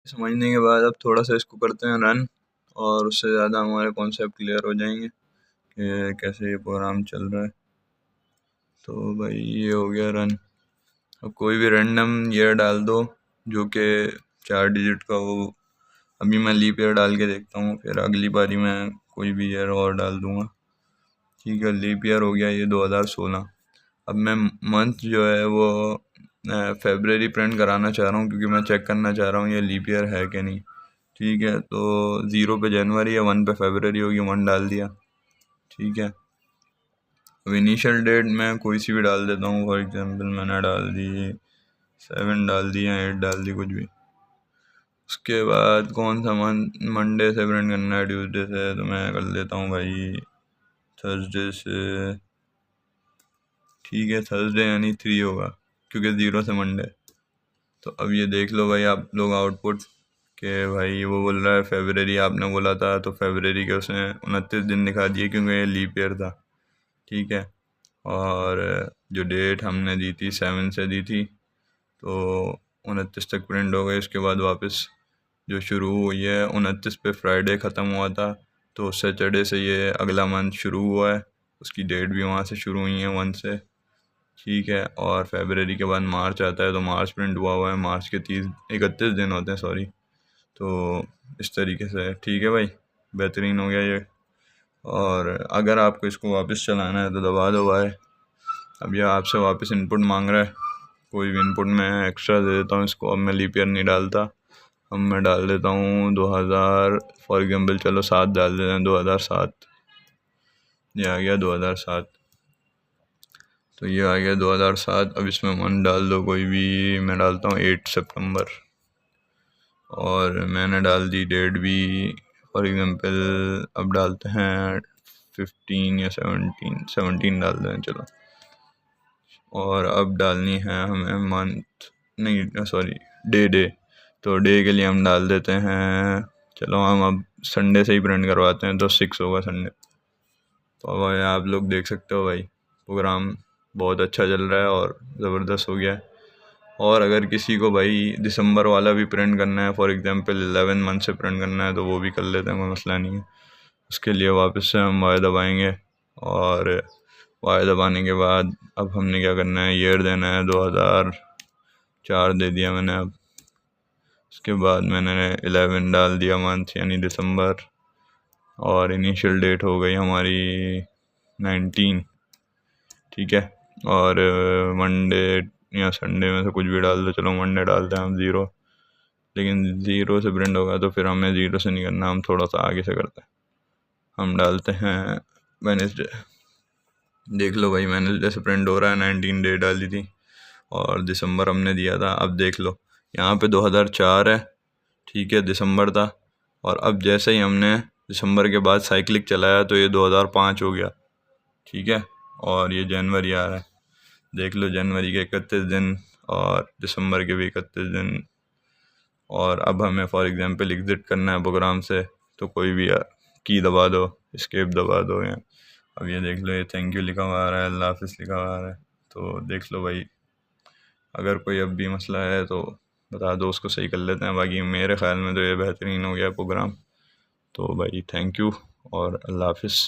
समझने के बाद अब थोड़ा सा इसको करते हैं रन, और उससे ज़्यादा हमारे कॉन्सेप्ट क्लियर हो जाएंगे कि कैसे ये प्रोग्राम चल रहा है। तो भाई ये हो गया रन। अब कोई भी रैंडम ईयर डाल दो जो कि 4 डिजिट का हो। अभी मैं लीप ईयर डाल के देखता हूँ, फिर अगली बारी मैं कोई भी ईयर और डाल दूँगा। ठीक है, लीप ईयर हो गया ये 2016। अब मैं मंथ जो है वो फेबररी प्रिंट कराना चाह रहा हूँ, क्योंकि मैं चेक करना चाह रहा हूँ ये लीप ईयर है कि नहीं। ठीक है, तो 0 पे जनवरी या 1 पे फेबररी होगी, 1 डाल दिया। ठीक है, अब इनिशियल डेट मैं कोई सी भी डाल देता हूँ। फॉर एग्जांपल मैंने डाल दी 7 डाल दी या 8 डाल दी, कुछ भी। उसके बाद कौन सा मंडे से प्रिंट करना है, ट्यूसडे से, तो मैं कर लेता हूँ भाई थर्सडे से। ठीक है, थर्सडे यानी 3 होगा, क्योंकि 0 से मंडे। तो अब ये देख लो भाई आप लोग आउटपुट के भाई वो बोल रहा है फेबररी आपने बोला था, तो फेबररी के उसने 29 दिन दिखा दिए क्योंकि ये लीप ईयर था। ठीक है, और जो डेट हमने दी थी 7 से दी थी, तो 29 तक प्रिंट हो गए। उसके बाद वापस जो शुरू हुई है 29 पे फ्राइडे ख़त्म हुआ था, तो सैटरडे से ये अगला मंथ शुरू हुआ है। उसकी डेट भी वहाँ से शुरू हुई है 1 से। ठीक है, और फेबररी के बाद मार्च आता है, तो मार्च प्रिंट हुआ है। मार्च के 31 दिन होते हैं, सॉरी। तो इस तरीके से ठीक है भाई, बेहतरीन हो गया ये। और अगर आपको इसको वापस चलाना है तो दबा दो भाई। अब ये आपसे वापस इनपुट मांग रहा है, कोई भी इनपुट मैं एक्स्ट्रा दे देता हूँ इसको। अब मैं लीप ईयर नहीं डालता, अब मैं डाल देता हूँ 2000, फॉर एग्जाम्पल चलो 7 डाल देते हैं, 2007। ये आ गया 2007। तो ये आ गया 2007। अब इसमें 1 डाल दो कोई भी, मैं डालता हूँ 8 सितंबर, और मैंने डाल दी डेट भी। फॉर एग्जांपल अब डालते हैं 15 या 17 डाल दें चलो। और अब डालनी है हमें मंथ, नहीं सॉरी, डे। तो डे के लिए हम डाल देते हैं, चलो हम अब संडे से ही प्रिंट करवाते हैं, तो 6 होगा संडे। तो अब आप लोग देख सकते हो भाई, प्रोग्राम बहुत अच्छा चल रहा है और ज़बरदस्त हो गया है। और अगर किसी को भाई दिसंबर वाला भी प्रिंट करना है, फॉर एग्जांपल 11 मंथ से प्रिंट करना है, तो वो भी कर लेते हैं, कोई मसला नहीं है। उसके लिए वापस से हम वाई दबाएंगे, और वाई दबाने के बाद अब हमने क्या करना है, ईयर देना है 2004 दे दिया मैंने। अब उसके बाद मैंने 11 डाल दिया मंथ, यानी दिसंबर, और इनिशियल डेट हो गई हमारी 19। ठीक है, और मंडे या संडे में से कुछ भी डाल दो, चलो मंडे डालते हैं हम 0। लेकिन 0 से प्रिंट होगा तो फिर हमें 0 से नहीं करना, हम थोड़ा सा आगे से करते हैं। हम डालते हैं वेडनेसडे। देख लो भाई, वेडनेसडे से प्रिंट हो रहा है, 19 डे डाली थी, और दिसंबर हमने दिया था। अब देख लो यहाँ पे 2004 है, ठीक है, दिसंबर था। और अब जैसे ही हमने दिसंबर के बाद साइक्लिक चलाया तो ये 2005 हो गया। ठीक है, और ये जनवरी आ रहा है, देख लो जनवरी के 31 दिन और दिसंबर के भी 31 दिन। और अब हमें फॉर एग्जांपल एग्ज़िट करना है प्रोग्राम से, तो कोई भी की दबा दो, एस्केप दबा दो। या अब ये देख लो, ये थैंक यू लिखा हुआ आ रहा है, अल्लाह हाफिज़ लिखा हुआ आ रहा है। तो देख लो भाई, अगर कोई अब भी मसला है तो बता दो, उसको सही कर लेते हैं। बाकी मेरे ख़्याल में तो ये बेहतरीन हो गया प्रोग्राम। तो भाई थैंक यू और अल्लाह हाफिज़।